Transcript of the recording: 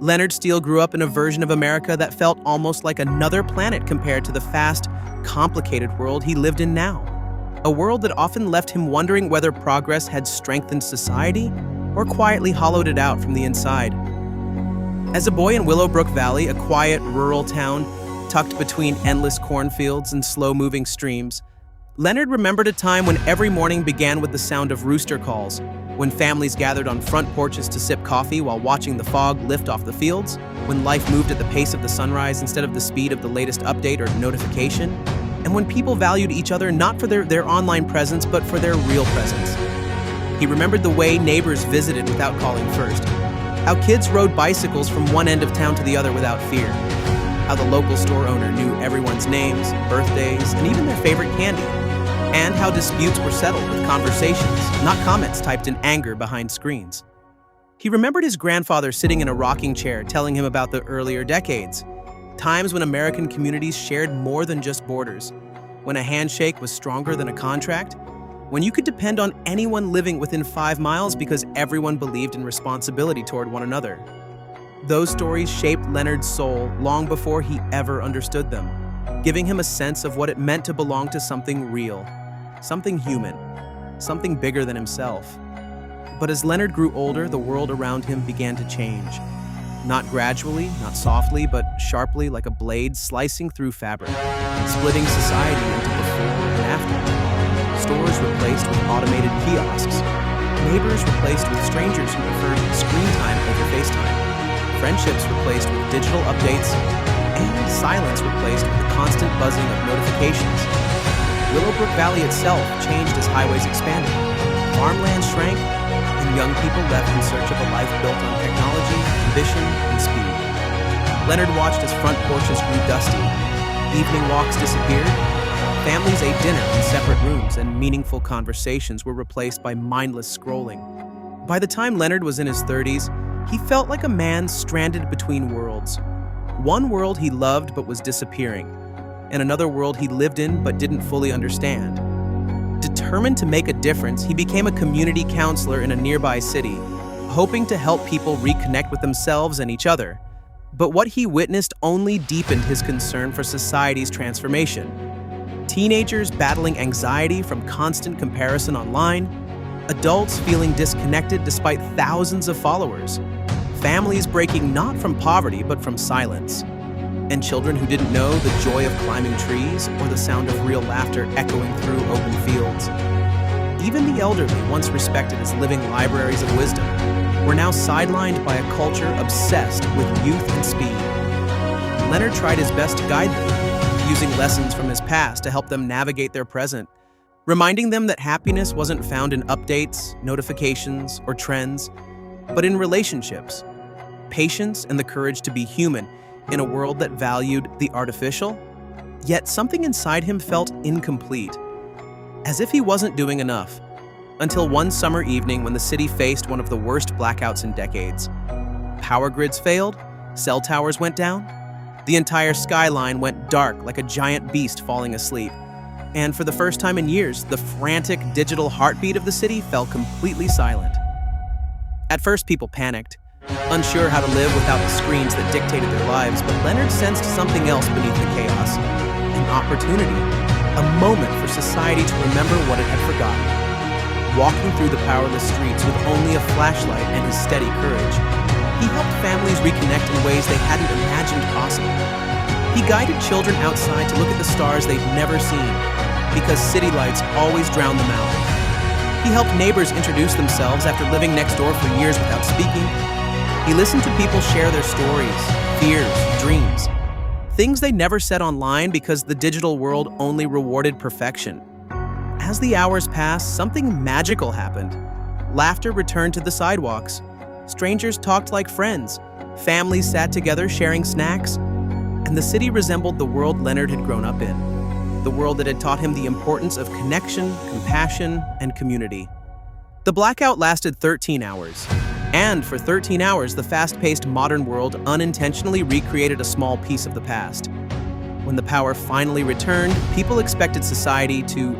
Leonard Steele grew up in a version of America that felt almost like another planet compared to the fast, complicated world he lived in now. A world that often left him wondering whether progress had strengthened society or quietly hollowed it out from the inside. As a boy in Willowbrook Valley, a quiet, rural town tucked between endless cornfields and slow-moving streams, Leonard remembered a time when every morning began with the sound of rooster calls, when families gathered on front porches to sip coffee while watching the fog lift off the fields, when life moved at the pace of the sunrise instead of the speed of the latest update or notification, and when people valued each other not for their online presence but for their real presence. He remembered the way neighbors visited without calling first, how kids rode bicycles from one end of town to the other without fear, how the local store owner knew everyone's names, birthdays, and even their favorite candy, and how disputes were settled with conversations, not comments typed in anger behind screens. He remembered his grandfather sitting in a rocking chair telling him about the earlier decades, times when American communities shared more than just borders, when a handshake was stronger than a contract, when you could depend on anyone living within 5 miles because everyone believed in responsibility toward one another. Those stories shaped Leonard's soul long before he ever understood them, giving him a sense of what it meant to belong to something real, something human, something bigger than himself. But as Leonard grew older, the world around him began to change. Not gradually, not softly, but sharply like a blade slicing through fabric, splitting society into before and after. Stores replaced with automated kiosks, neighbors replaced with strangers who preferred screen time over FaceTime, friendships replaced with digital updates, and silence replaced with the constant buzzing of notifications. Willowbrook Valley itself changed as highways expanded, farmland shrank, and young people left in search of a life built on technology, ambition, and speed. Leonard watched as front porches grew dusty, evening walks disappeared, families ate dinner in separate rooms, and meaningful conversations were replaced by mindless scrolling. By the time Leonard was in his 30s, he felt like a man stranded between worlds. One world he loved but was disappearing, and another world he lived in but didn't fully understand. Determined to make a difference, he became a community counselor in a nearby city, hoping to help people reconnect with themselves and each other. But what he witnessed only deepened his concern for society's transformation. Teenagers battling anxiety from constant comparison online, adults feeling disconnected despite thousands of followers, families breaking not from poverty but from silence, and children who didn't know the joy of climbing trees or the sound of real laughter echoing through open fields. Even the elderly, once respected as living libraries of wisdom, were now sidelined by a culture obsessed with youth and speed. Leonard tried his best to guide them, using lessons from his past to help them navigate their present, reminding them that happiness wasn't found in updates, notifications, or trends, but in relationships, patience, and the courage to be human in a world that valued the artificial. Yet something inside him felt incomplete, as if he wasn't doing enough, until one summer evening when the city faced one of the worst blackouts in decades. Power grids failed, cell towers went down, the entire skyline went dark like a giant beast falling asleep, and for the first time in years, the frantic digital heartbeat of the city fell completely silent. At first, people panicked, unsure how to live without the screens that dictated their lives, but Leonard sensed something else beneath the chaos, an opportunity, a moment for society to remember what it had forgotten. Walking through the powerless streets with only a flashlight and his steady courage, he helped families reconnect in ways they hadn't imagined possible. He guided children outside to look at the stars they'd never seen, because city lights always drown them out. He helped neighbors introduce themselves after living next door for years without speaking. He listened to people share their stories, fears, dreams, things they never said online because the digital world only rewarded perfection. As the hours passed, something magical happened. Laughter returned to the sidewalks. Strangers talked like friends. Families sat together sharing snacks. And the city resembled the world Leonard had grown up in, the world that had taught him the importance of connection, compassion, and community. The blackout lasted 13 hours. And for 13 hours, the fast-paced modern world unintentionally recreated a small piece of the past. When the power finally returned, people expected society to